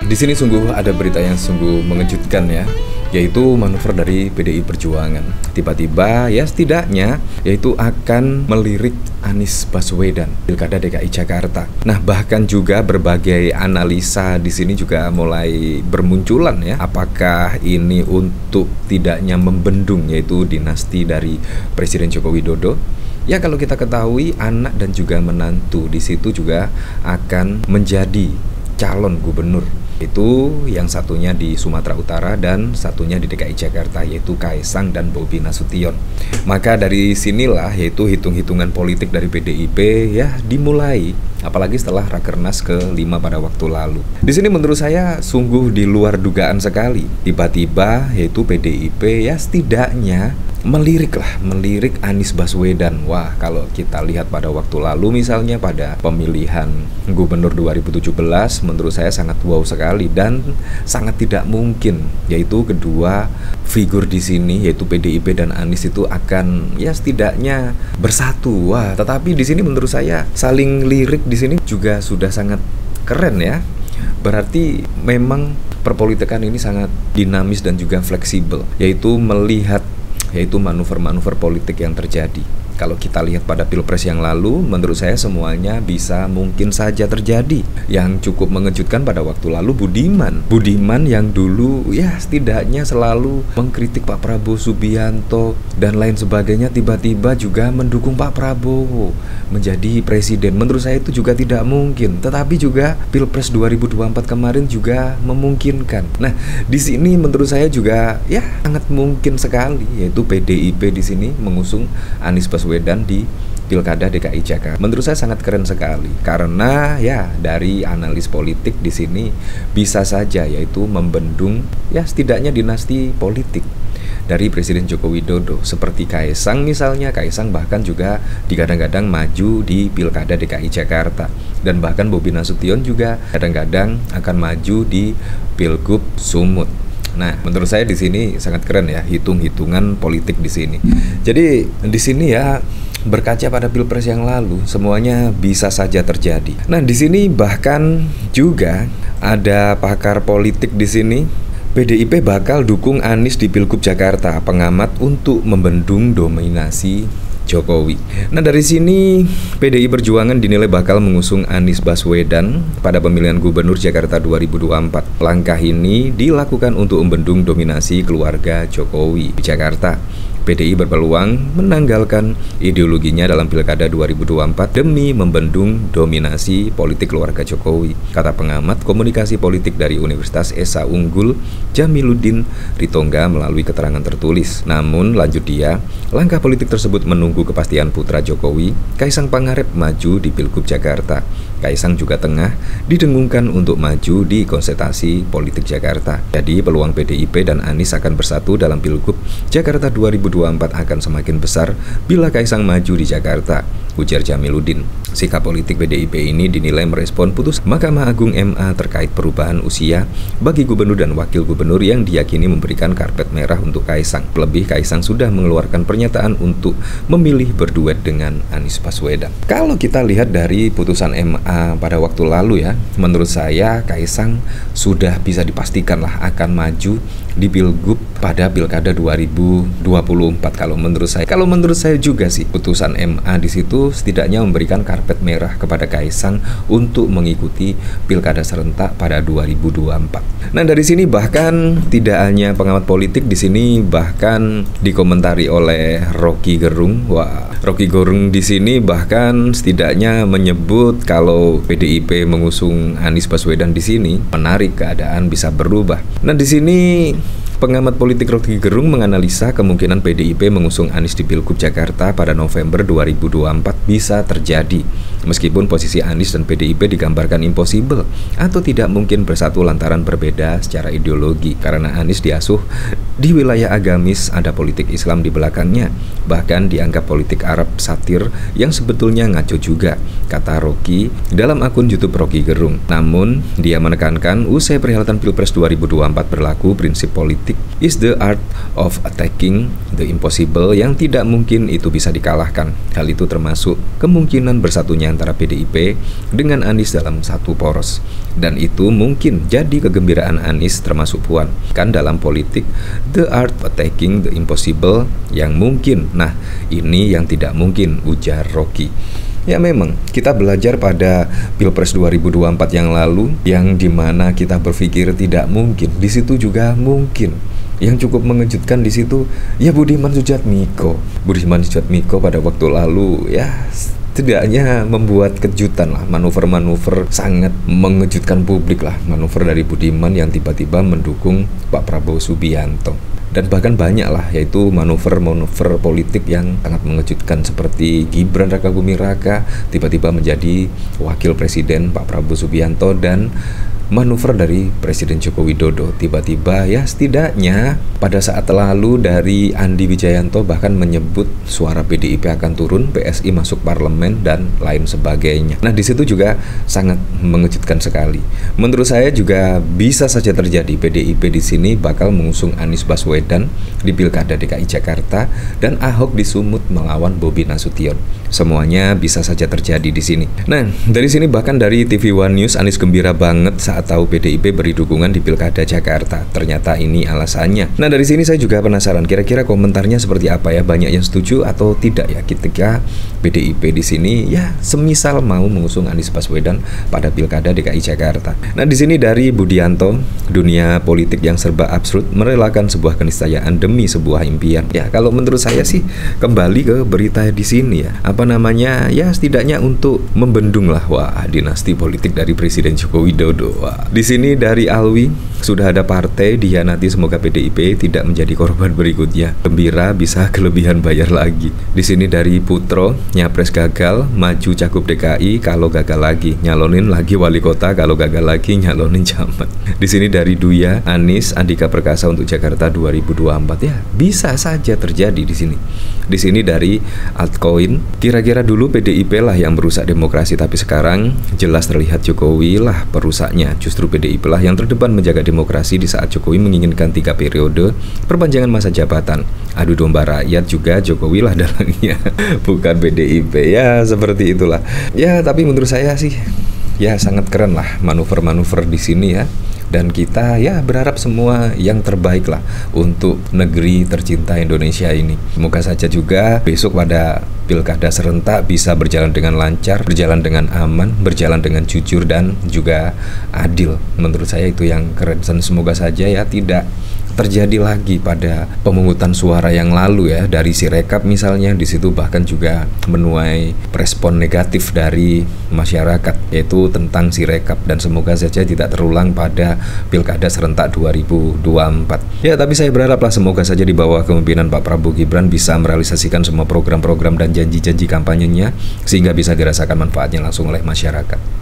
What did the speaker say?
di sini sungguh ada berita yang sungguh mengejutkan ya, yaitu manuver dari PDI Perjuangan. Tiba-tiba ya setidaknya yaitu akan melirik Anies Baswedan Pilkada DKI Jakarta. Nah, bahkan juga berbagai analisa di sini juga mulai bermunculan ya. Apakah ini untuk tidaknya membendung yaitu dinasti dari Presiden Joko Widodo? Ya, kalau kita ketahui anak dan juga menantu di situ juga akan menjadi calon gubernur. Itu yang satunya di Sumatera Utara dan satunya di DKI Jakarta, yaitu Kaesang dan Bobi Nasution. Maka dari sinilah yaitu hitung-hitungan politik dari PDIP ya dimulai, apalagi setelah Rakernas ke-5 pada waktu lalu. Di sini menurut saya sungguh di luar dugaan sekali. Tiba-tiba yaitu PDIP ya setidaknya melirik Anies Baswedan. Wah, kalau kita lihat pada waktu lalu misalnya pada pemilihan gubernur 2017, menurut saya sangat wow sekali dan sangat tidak mungkin yaitu kedua figur di sini yaitu PDIP dan Anies itu akan ya setidaknya bersatu. Wah, tetapi di sini menurut saya saling lirik di sini juga sudah sangat keren ya. Berarti memang perpolitikan ini sangat dinamis dan juga fleksibel, yaitu melihat yaitu manuver-manuver politik yang terjadi. Kalau kita lihat pada Pilpres yang lalu, menurut saya semuanya bisa mungkin saja terjadi. Yang cukup mengejutkan pada waktu lalu Budiman yang dulu ya setidaknya selalu mengkritik Pak Prabowo Subianto dan lain sebagainya, tiba-tiba juga mendukung Pak Prabowo menjadi presiden. Menurut saya itu juga tidak mungkin. Tetapi juga Pilpres 2024 kemarin juga memungkinkan. Nah, di sini menurut saya juga ya sangat mungkin sekali yaitu PDIP di sini mengusung Anies Baswedan di Pilkada DKI Jakarta. Menurut saya sangat keren sekali karena ya dari analis politik di sini bisa saja yaitu membendung ya setidaknya dinasti politik dari Presiden Joko Widodo seperti Kaesang misalnya. Kaesang bahkan juga digadang-gadang maju di Pilkada DKI Jakarta dan bahkan Bobi Nasution juga kadang-kadang akan maju di Pilgub Sumut. Nah, menurut saya di sini sangat keren ya hitung-hitungan politik di sini. Jadi di sini ya berkaca pada Pilpres yang lalu semuanya bisa saja terjadi. Nah, di sini bahkan juga ada pakar politik di sini. PDIP bakal dukung Anies di Pilgub Jakarta, pengamat untuk membendung dominasi Jokowi. Nah, dari sini PDI Perjuangan dinilai bakal mengusung Anies Baswedan pada pemilihan gubernur Jakarta 2024. Langkah ini dilakukan untuk membendung dominasi keluarga Jokowi di Jakarta. PDI berpeluang menanggalkan ideologinya dalam Pilkada 2024 demi membendung dominasi politik keluarga Jokowi, kata pengamat komunikasi politik dari Universitas Esa Unggul Jamiluddin Ritonga melalui keterangan tertulis. Namun, lanjut dia, langkah politik tersebut menunggu kepastian putra Jokowi, Kaesang Pangarep, maju di Pilgub Jakarta. Kaesang juga tengah didengungkan untuk maju di konsentrasi politik Jakarta. Jadi peluang PDIP dan Anies akan bersatu dalam Pilgub Jakarta 2024 akan semakin besar bila Kaesang maju di Jakarta, ujar Jamiluddin. Sikap politik PDIP ini dinilai merespon putus Mahkamah Agung MA terkait perubahan usia bagi gubernur dan wakil gubernur yang diyakini memberikan karpet merah untuk Kaesang. Lebih, Kaesang sudah mengeluarkan pernyataan untuk memilih berduet dengan Anies Baswedan. Kalau kita lihat dari putusan MA pada waktu lalu ya, menurut saya Kaesang sudah bisa dipastikan lah akan maju di Pilgub pada Pilkada 2024 kalau menurut saya juga sih putusan MA di situ setidaknya memberikan karpet merah kepada Kaesang untuk mengikuti Pilkada serentak pada 2024. Nah, dari sini bahkan tidak hanya pengamat politik di sini bahkan dikomentari oleh Rocky Gerung. Wah, Rocky Gerung di sini bahkan setidaknya menyebut kalau PDIP mengusung Anies Baswedan di sini menarik keadaan bisa berubah. Nah, di sini pengamat politik Rocky Gerung menganalisa kemungkinan PDIP mengusung Anies di Pilgub Jakarta pada November 2024 bisa terjadi. Meskipun posisi Anies dan PDIP digambarkan impossible atau tidak mungkin bersatu lantaran berbeda secara ideologi. Karena Anies diasuh di wilayah agamis, ada politik Islam di belakangnya. Bahkan dianggap politik Arab satir yang sebetulnya ngaco juga, kata Rocky dalam akun YouTube Rocky Gerung. Namun, dia menekankan usai perhelatan Pilpres 2024 berlaku prinsip politik politik is the art of attacking the impossible, yang tidak mungkin itu bisa dikalahkan. Hal itu termasuk kemungkinan bersatunya antara PDIP dengan Anies dalam satu poros. Dan itu mungkin jadi kegembiraan Anies termasuk Puan. Kan dalam politik, the art of attacking the impossible yang mungkin. Nah, ini yang tidak mungkin, ujar Rocky. Ya memang, kita belajar pada Pilpres 2024 yang lalu, yang dimana kita berpikir tidak mungkin, di situ juga mungkin. Yang cukup mengejutkan di situ, ya Budiman Sujatmiko. Budiman Sujatmiko pada waktu lalu, ya setidaknya membuat kejutan lah, manuver-manuver sangat mengejutkan publik lah, manuver dari Budiman yang tiba-tiba mendukung Pak Prabowo Subianto. Dan bahkan banyak lah, yaitu manuver-manuver politik yang sangat mengejutkan, seperti Gibran Rakabuming Raka tiba-tiba menjadi wakil presiden Pak Prabowo Subianto, dan manuver dari Presiden Joko Widodo tiba-tiba, ya setidaknya pada saat lalu dari Andi Wijayanto bahkan menyebut suara PDIP akan turun, PSI masuk parlemen dan lain sebagainya. Nah, di situ juga sangat mengejutkan sekali. Menurut saya juga bisa saja terjadi PDIP di sini bakal mengusung Anies Baswedan di Pilkada DKI Jakarta dan Ahok di Sumut melawan Bobi Nasution. Semuanya bisa saja terjadi di sini. Nah, dari sini bahkan dari TV One News, Anies gembira banget saat tahu PDIP beri dukungan di Pilkada Jakarta. Ternyata ini alasannya. Nah, dari sini saya juga penasaran, kira-kira komentarnya seperti apa ya? Banyak yang setuju atau tidak ya ketika PDIP di sini ya semisal mau mengusung Anies Baswedan pada Pilkada DKI Jakarta. Nah, di sini dari Budianto, dunia politik yang serba absurd merelakan sebuah keniscayaan demi sebuah impian. Ya, kalau menurut saya sih kembali ke berita di sini ya. Ya setidaknya untuk membendung lah dinasti politik dari Presiden Joko Widodo. Di sini dari Alwi, sudah ada partai dihianati, semoga PDIP tidak menjadi korban berikutnya. Gembira bisa kelebihan bayar lagi. Di sini dari Putro, nyapres gagal, maju cakup DKI kalau gagal lagi, nyalonin lagi wali kota kalau gagal lagi nyalonin camat. Di sini dari Duya, Anies Andika Perkasa untuk Jakarta 2024 ya bisa saja terjadi di sini. Di sini dari Altcoin, kira-kira dulu PDIP lah yang merusak demokrasi, tapi sekarang jelas terlihat Jokowi lah perusaknya. Justru PDIP lah yang terdepan menjaga demokrasi di saat Jokowi menginginkan 3 periode perpanjangan masa jabatan. Adu domba rakyat juga Jokowi lah dalangnya, bukan PDIP. Ya seperti itulah. Ya tapi menurut saya sih ya sangat keren lah manuver-manuver di sini ya. Dan kita ya berharap semua yang terbaik lah untuk negeri tercinta Indonesia ini. Semoga saja juga besok pada Pilkada serentak bisa berjalan dengan lancar, berjalan dengan aman, berjalan dengan jujur dan juga adil. Menurut saya itu yang keren. Dan semoga saja ya tidak terjadi lagi pada pemungutan suara yang lalu ya, dari Sirekap misalnya. Di situ bahkan juga menuai respon negatif dari masyarakat, yaitu tentang Sirekap, dan semoga saja tidak terulang pada Pilkada serentak 2024. Ya, tapi saya berharaplah semoga saja di bawah kepemimpinan Pak Prabowo Gibran bisa merealisasikan semua program-program dan janji-janji kampanyenya sehingga bisa dirasakan manfaatnya langsung oleh masyarakat.